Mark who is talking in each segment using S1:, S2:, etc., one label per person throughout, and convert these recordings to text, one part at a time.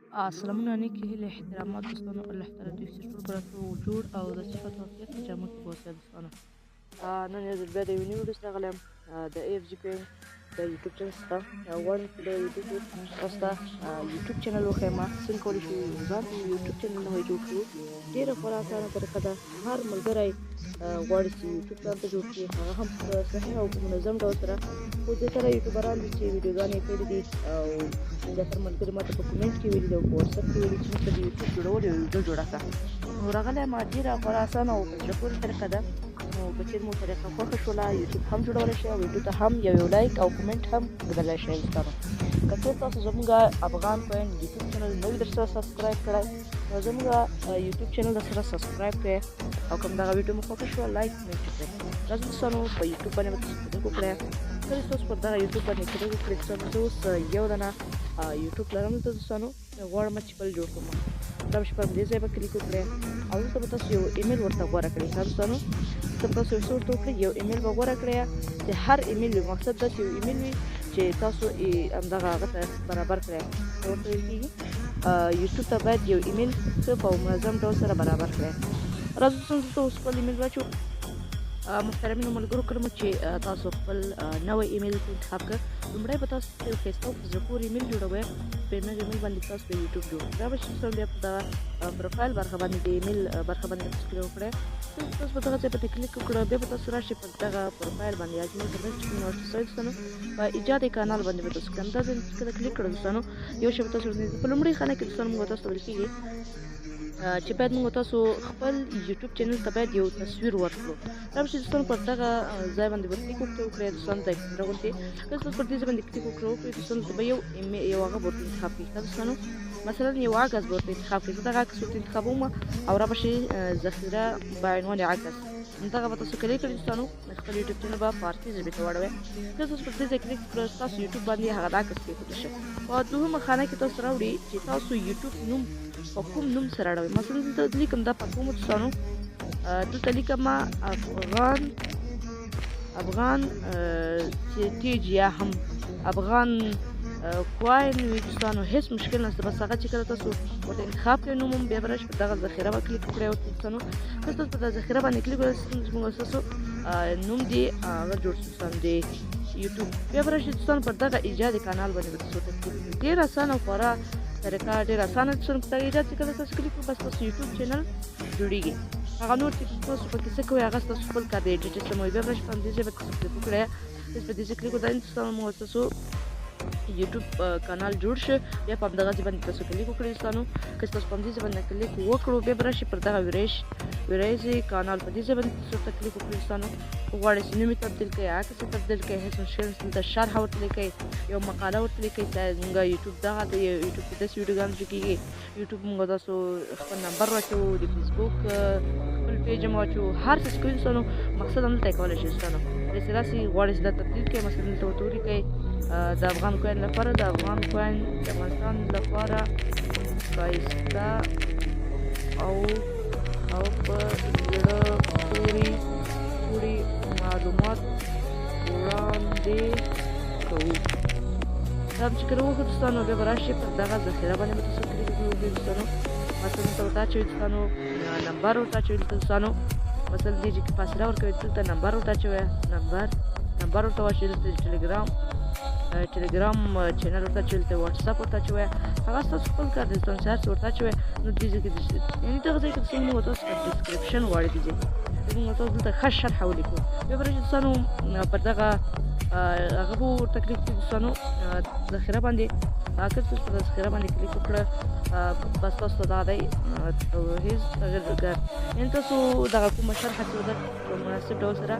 S1: سلامونه نیکې هیلې احترامات دوستانو الله تعالی دوی سي ټول براتو جوړ او د صفت وفیت په جامه کې بوسه دوستانو نن یو ځل بیا د یوې نوې ویډیو سره راغلی یم د AFG Paying د یوټیوب چینل څخه غواړم چې د یوټیوب تاسو ته یوټیوب چینل وښیم څنګه کولی شو ځان ته یوټیوب چینل نوی جوړ کړو ډېره خورا اسانه طریقه ده هر ملګری غواړي چې یوټیوب ځان ته جوړ کړي هغه هم په صحیح او په منظم ډول سره خو زیاتره یوټیوبران دي چې ویډیوګانې یې کړي دي او زیاتره ملګري ماته په کومنټ کې ویلي دي او په واتساپ کې ویلي چې موږ ته د یوټیوب جوړول یو ویډیو جوړه کړه نو راغلی یم ډېره خورا اسانه او په زړه پورې طریقه ده نو که چېرې مو طریقه خوښه شوله یوټیوب هم جوړولی شئ او ویډیو ته هم یو لایک او کومنټ هم ږدلی شئ دوستانو که څوک تاسو زموږ افغان کوین یوټیوب چینل نوي درسره سبسکرایب کړی نو زموږ یوټیوب چینل درسره سبسکرایب کړئ او کوم دغه ویډیو مو خوښه شوه لایک کومنټ کړئ راځئ دوستانو په یوټیوب باندې به تاسو کلیک وکړئ کله چې تاسو پر دغه یوټیوب باندې کلیک وکړئ دوستانو زه اوس یو دانه یوټیوب لرم دلته دوستانو غواړم چې بل جوړ کړم دا به په دې ځای به کلیک وکړئ او دلته به تاسو یو ایمیل ورته غوره کړئ ښه دوستانو دلته به تاسو یو څه ورته وکړئ یو ایمیل به غوره کړئ چې هر ایمیل وي مقصد دا چې یو ایمیل وي چې تاسو همدغه هغه ته برابر کړئ ورته ویل کېږي یوټیوب ته باید یو ایمیل ښه په منظم ډول سره برابر کړئ راځو دوستانو دلته اوس خپل ایمیل واچوو محترمینو ملګرو کړم چې تاسو خپل نوی ایمیل انتخاب کړ لومړی به تاسو یو ښایسته او په زړه پورې ایمیل جوړوئ په نوی ایمیل باندې تاسو د یوټیوب جوړ دا به چې بیا په دغه پروفایل برخه باندې د ایمیل برخه باندې تاسو کلیک وکړئ تاسو په دغه ځای باندې کلیک وکړئ بیا به تاسو راشئ په دغه پروفایل باندې اجمل سرچ کړئ دوستانو په ایجاد کانال باندې به تاسو کله کله کلیک کړئ دوستانو یو شی به تاسو په لومړۍ خانه کې دوستانو موږ تاسو ته ویل کېږي چې باید موږ تاسو خپل یوټیوب چینل ته باید یو تصویر ورکړو دا به چې دوستانو پر دغه ځای باندې به کلیک وکړئ دوستانو ته راغونډې که تاسو پر دې ځای باندې کلیک وکړئ دوستانو ته به یو هغه به ورته انتخاب کړئ دوستانو مثلا یو عکس به ورته انتخاب کړئ زه دغه عکس ورته انتخابوم او را به شي ذخیره بعنوان عکس دغه به تاسو کلیک کړئ دوستانو خپل یوټیوب چینل به فارسي ژبې ته واړوئ که تاسو پر دې ځای کلیک کړئ ستاسو یوټیوب باندې هغه عکس کېښودل شي په دوهمه خانه کې تاسو راوړئ چې تاسو یوټیوب نوم په کوم نوم سره اړوئ مثلا دلته لیکم دا په کومو دوستانو دلته لیکم افغان تیج یا هم افغان کوین وي دوستانو هیڅ مشکل نشته بس هغه چې کله تاسو ورته انتخاب کړئ نوم هم بیا به راشئ په دغه ذخیره به کلیک وکړئ ورته دوستانو که تاسو په دغه ذخیره باندې کلیک وکړئ زموږ ستاسو نوم دې هغه جوړ شي دوستانو د یوټیوب بیا به راشئ دوستانو پر دغه ایجاد کانال باندې به تاسو ورته کلیک وکړئ ډېر اسانه او خورا طریقه ډېر اسانه ده چې په دغه ایجاد چې کله تاسو کلیک وکړئ بس تاسو یوټیوب چینل جوړېږي هغه نور چې تاسو پکې څه کوئ هغه ستاسو خپل کار دی ایډیټ سموي بیا به راشئ په همدې ځای به تاسو کلیک وکړئ په دې ځای کلیک وکړئ دوستانو موږ ستاسو یوټیوب کانال جوړ شي بیا په همدغه ځای باندې تاسو کلیک وکړئ دوستانو که تاسو په همدې ځای باندې کلیک وکړو بیا به راشئ پر دغه ویرایزي کانال په دې ځای باندې تاسو ته کلیک وکړئ دوستانو غواړئ چې نوم یې تبدیل کړئ عکس یې تبدیل کړئ هېڅ مشکل نشته دلته شرحه ورته لیکئ یو مقاله ورته لیکئ چې زموږ یوټیوب دغه د یوټیوب کې داسې ویډیوګانې چې کېږي یوټیوب موږ تاسو خپل نمبر واچوو د فیسبوک خپل پیج هم واچوو هر څه چې کوئ دوستانو مقصد همدلته یې کولی شئ دوستانو داسې راسې غواړئ چې دا تبدیل کړئ مثلا دلته ورته ولیکئ د افغان کوین لپاره د افغان کوین د افغانستان لپاره ښایسته او په زړه پورې معلومات وړاندې کوو دا چې کله وکړو دوستانو بیا به راشئ پر دغه ذخیره باندې به تاسو کلیک وکړئ دوستانو مثلا دلته ورته اچوئ دوستانو نمبر ورته اچوئ دوستانو مثلا دې چې فاصله ورکوئ دلته نمبر ورته اچوئ نمبر ورته واچوئ دلته ټلګرام چینل ورته اچوئ دلته واتساپ ورته اچوئ هغه ستاسو خپل کار دی دوستانو چې هر څه ورته اچوئ نو دې ځای کې یعنې دغه ځای کې دوستانو موږ تاسو ته ډسکرپشن غواړي دې ځای موږ تاسو دلته ښه شرحه ولیکو بیا به راشئ دوستانو پر دغه هغه به ورته کلیک کړئ دوستانو ذخیره باندې که تاسو په ذخیره باندې کلیک وکړه بس تاسو ته دغه دی هېڅ تغیر یعنې تاسو دغه کومه شرحه چې ده په مناسب ډول سره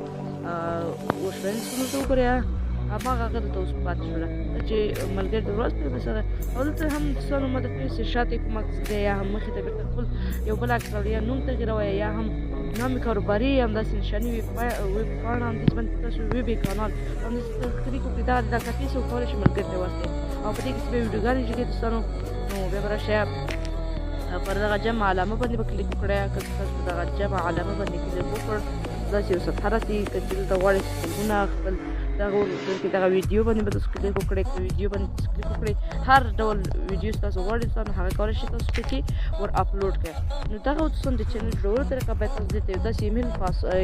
S1: وشوه تاسو ورته وګورئ هماغه هغه دلته اوس پاتې شوله چې ملګري د ورځ پرې سره او دلته هم دوستانو ما د فیس شاته کوم عکس دی یا هم مخې ته بېرته خپل یو بل عکس راوړئ یا نوم تغیروئ یا هم نام کاروباري همداسې نشاني ویب پاڼه همداسې باندې تاسو ویب کانال همداسې کلیک وکړئ دا کاپي څه وکولی شي ملګري ته واستئ او په دې کې چې بیا ویډیوګانې جوړېږي دوستانو نو بیا به راشئ پر دغه جمع علامه باندې به کلیک وکړئ که تاسو په دغه جمع علامه باندې کلیک وکړ داسې یو صفحه راسي که چې دلته غواړئ چې فلمونه خپل دغه کې دغه ویډیو باندې به تاسو کلیک وکړئ ویډیو باندې تاسو کلیک وکړئ هر ډول ویډیو تاسو غواړئ نو هغه کولای شئ تاسو پکې ور اپلوډ کړئ نو دغه دوستان د چینل جوړولو طریقه باید تاسو دې ته یو داسې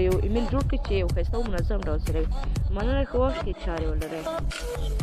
S1: یو ایمیل جوړ کړئ چې یو ښایسته او منظم ډول سره وي مننه که وخت کې چارې ولرئ